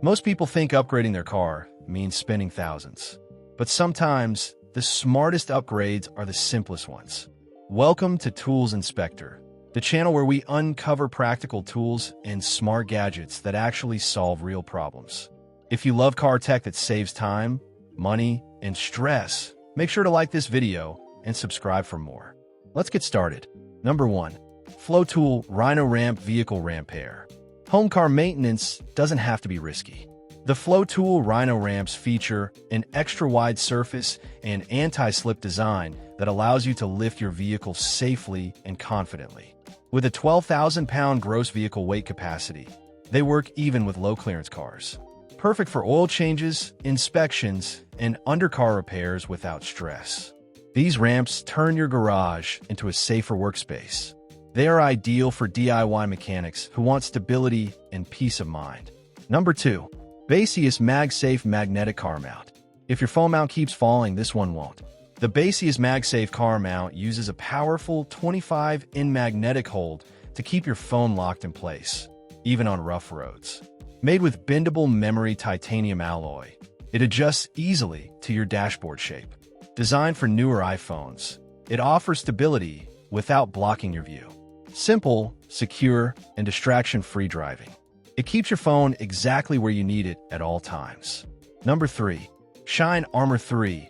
Most people think upgrading their car means spending thousands. But sometimes, the smartest upgrades are the simplest ones. Welcome to Tools Inspector, the channel where we uncover practical tools and smart gadgets that actually solve real problems. If you love car tech that saves time, money, and stress, make sure to like this video and subscribe for more. Let's get started. Number 1. FloTool RhinoRamp Vehicle Ramp Air. Home car maintenance doesn't have to be risky. The FloTool RhinoRamps feature an extra-wide surface and anti-slip design that allows you to lift your vehicle safely and confidently. With a 12,000-pound gross vehicle weight capacity, they work even with low-clearance cars. Perfect for oil changes, inspections, and undercar repairs without stress. These ramps turn your garage into a safer workspace. They are ideal for DIY mechanics who want stability and peace of mind. Number 2. Baseus MagSafe Magnetic Car Mount. If your phone mount keeps falling, this one won't. The Baseus MagSafe car mount uses a powerful 25-in magnetic hold to keep your phone locked in place, even on rough roads. Made with bendable memory titanium alloy, it adjusts easily to your dashboard shape. Designed for newer iPhones, it offers stability without blocking your view. Simple, secure, and distraction-free driving. It keeps your phone exactly where you need it at all times. Number 3. Shine Armor 3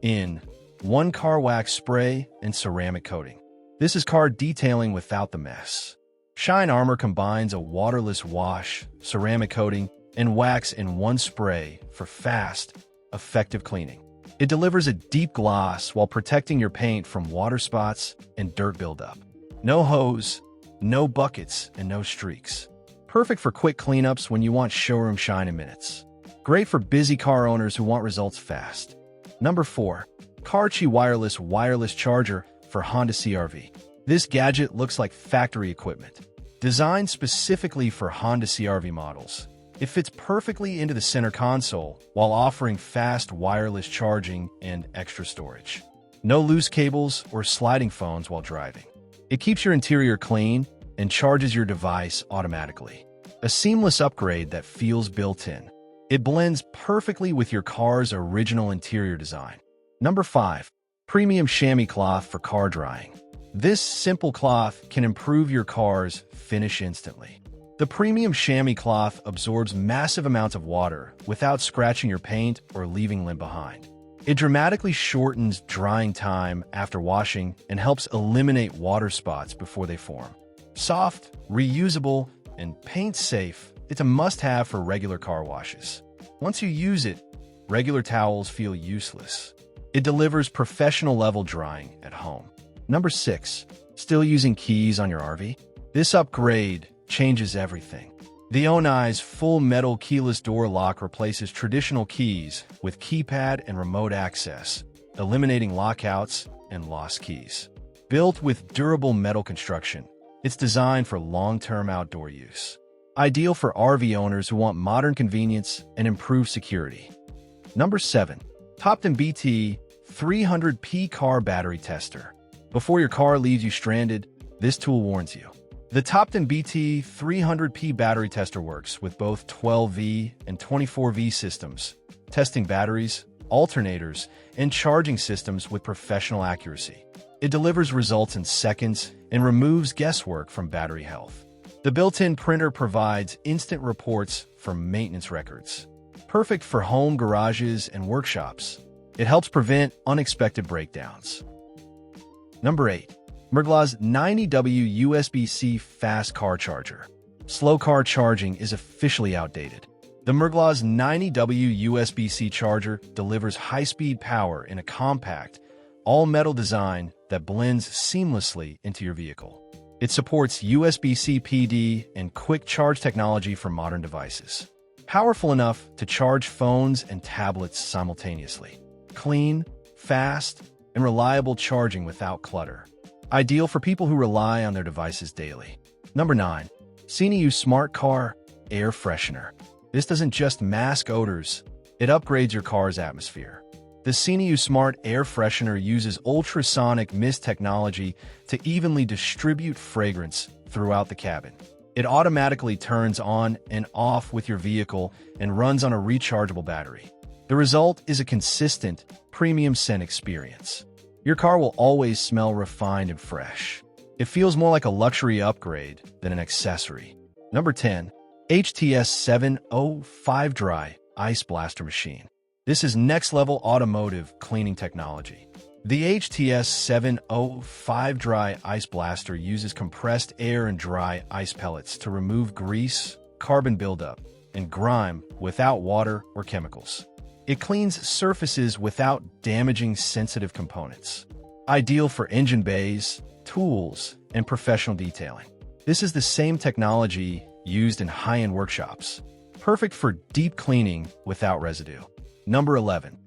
in 1 car wax spray and ceramic coating. This is car detailing without the mess. Shine Armor combines a waterless wash, ceramic coating, and wax in 1 spray for fast, effective cleaning. It delivers a deep gloss while protecting your paint from water spots and dirt buildup. No hose, no buckets, and no streaks. Perfect for quick cleanups when you want showroom shine in minutes. Great for busy car owners who want results fast. Number 4. CarQiWireless Wireless Charger for Honda CR-V. This gadget looks like factory equipment. Designed specifically for Honda CR-V models, it fits perfectly into the center console while offering fast wireless charging and extra storage. No loose cables or sliding phones while driving. It keeps your interior clean and charges your device automatically. A seamless upgrade that feels built-in. It blends perfectly with your car's original interior design. Number 5. Premium Shammy Cloth for car drying. This simple cloth can improve your car's finish instantly. The premium chamois cloth absorbs massive amounts of water without scratching your paint or leaving lint behind. It dramatically shortens drying time after washing and helps eliminate water spots before they form. Soft, reusable, and paint-safe, it's a must-have for regular car washes. Once you use it, regular towels feel useless. It delivers professional-level drying at home. Number 6. Still using keys on your RV? This upgrade changes everything. The ONNAIS full metal keyless door lock replaces traditional keys with keypad and remote access, eliminating lockouts and lost keys. Built with durable metal construction, it's designed for long-term outdoor use. Ideal for RV owners who want modern convenience and improved security. Number 7. TOPDON BT 300P Car Battery Tester. Before your car leaves you stranded, this tool warns you. The TOPDON BT 300P battery tester works with both 12V and 24V systems, testing batteries, alternators, and charging systems with professional accuracy. It delivers results in seconds and removes guesswork from battery health. The built-in printer provides instant reports for maintenance records. Perfect for home garages and workshops. It helps prevent unexpected breakdowns. Number 8. MRGLAS 90W USB-C Fast Car Charger. Slow car charging is officially outdated. The MRGLAS 90W USB-C charger delivers high-speed power in a compact, all-metal design that blends seamlessly into your vehicle. It supports USB-C PD and quick charge technology for modern devices. Powerful enough to charge phones and tablets simultaneously. Clean, fast, and reliable charging without clutter. Ideal for people who rely on their devices daily. Number 9. Ceeniu Smart Car Air Freshener. This doesn't just mask odors, it upgrades your car's atmosphere. The Ceeniu Smart Air Freshener uses ultrasonic mist technology to evenly distribute fragrance throughout the cabin. It automatically turns on and off with your vehicle and runs on a rechargeable battery. The result is a consistent, premium scent experience. Your car will always smell refined and fresh. It feels more like a luxury upgrade than an accessory. Number 10. HTS 705 Dry Ice Blaster Machine. This is next-level automotive cleaning technology. The HTS 705 Dry Ice Blaster uses compressed air and dry ice pellets to remove grease, carbon buildup, and grime without water or chemicals. It cleans surfaces without damaging sensitive components. Ideal for engine bays, tools, and professional detailing. This is the same technology used in high-end workshops. Perfect for deep cleaning without residue. Number 11.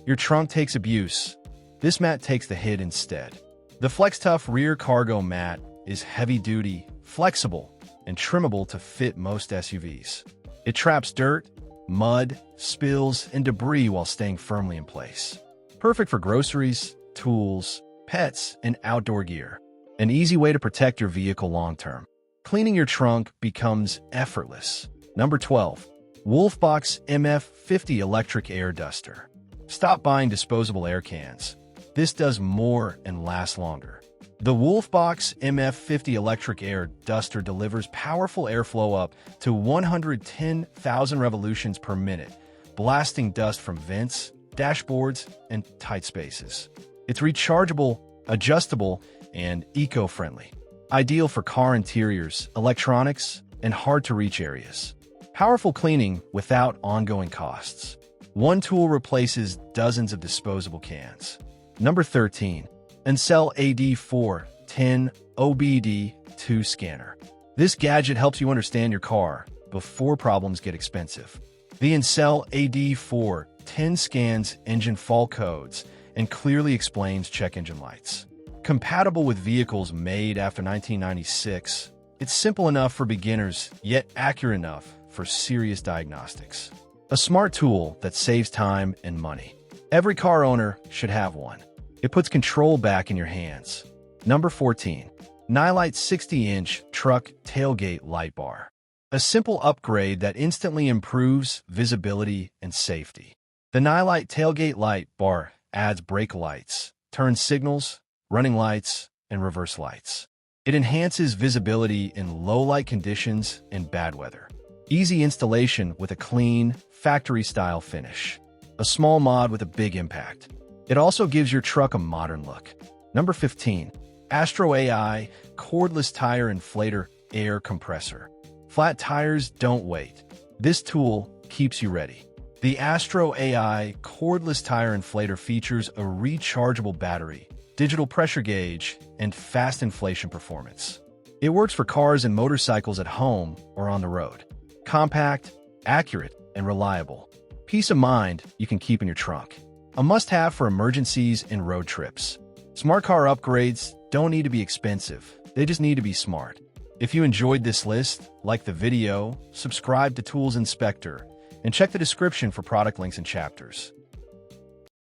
Your trunk takes abuse. This mat takes the hit instead. The FlexTough rear cargo mat is heavy-duty, flexible, and trimmable to fit most SUVs. It traps dirt, mud, spills, and debris while staying firmly in place. Perfect for groceries, tools, pets, and outdoor gear. An easy way to protect your vehicle long-term. Cleaning your trunk becomes effortless. Number 12. Wolfbox MF50 Electric Air Duster. Stop buying disposable air cans. This does more and lasts longer. The Wolfbox MF50 Electric Air Duster delivers powerful airflow up to 110,000 revolutions per minute, blasting dust from vents, dashboards, and tight spaces. It's rechargeable, adjustable, and eco-friendly. Ideal for car interiors, electronics, and hard-to-reach areas. Powerful cleaning without ongoing costs. One tool replaces dozens of disposable cans. Number 13. Incel AD410 OBD2 Scanner. This gadget helps you understand your car before problems get expensive. The Incel AD410 scans engine fault codes and clearly explains check engine lights. Compatible with vehicles made after 1996, it's simple enough for beginners, yet accurate enough for serious diagnostics. A smart tool that saves time and money. Every car owner should have one. It puts control back in your hands. Number 14. Nilight 60-inch Truck Tailgate Light Bar. A simple upgrade that instantly improves visibility and safety. The Nilight Tailgate Light Bar adds brake lights, turn signals, running lights, and reverse lights. It enhances visibility in low-light conditions and bad weather. Easy installation with a clean, factory-style finish. A small mod with a big impact. It also gives your truck a modern look. Number 15. Astro AI Cordless Tire Inflator Air Compressor. Flat tires don't wait. This tool keeps you ready. The Astro AI Cordless Tire Inflator features a rechargeable battery, digital pressure gauge, and fast inflation performance. It works for cars and motorcycles at home or on the road. Compact, accurate, and reliable. Peace of mind you can keep in your trunk. A must-have for emergencies and road trips. Smart car upgrades don't need to be expensive. They just need to be smart. If you enjoyed this list, like the video, subscribe to Tools Inspector, and check the description for product links and chapters.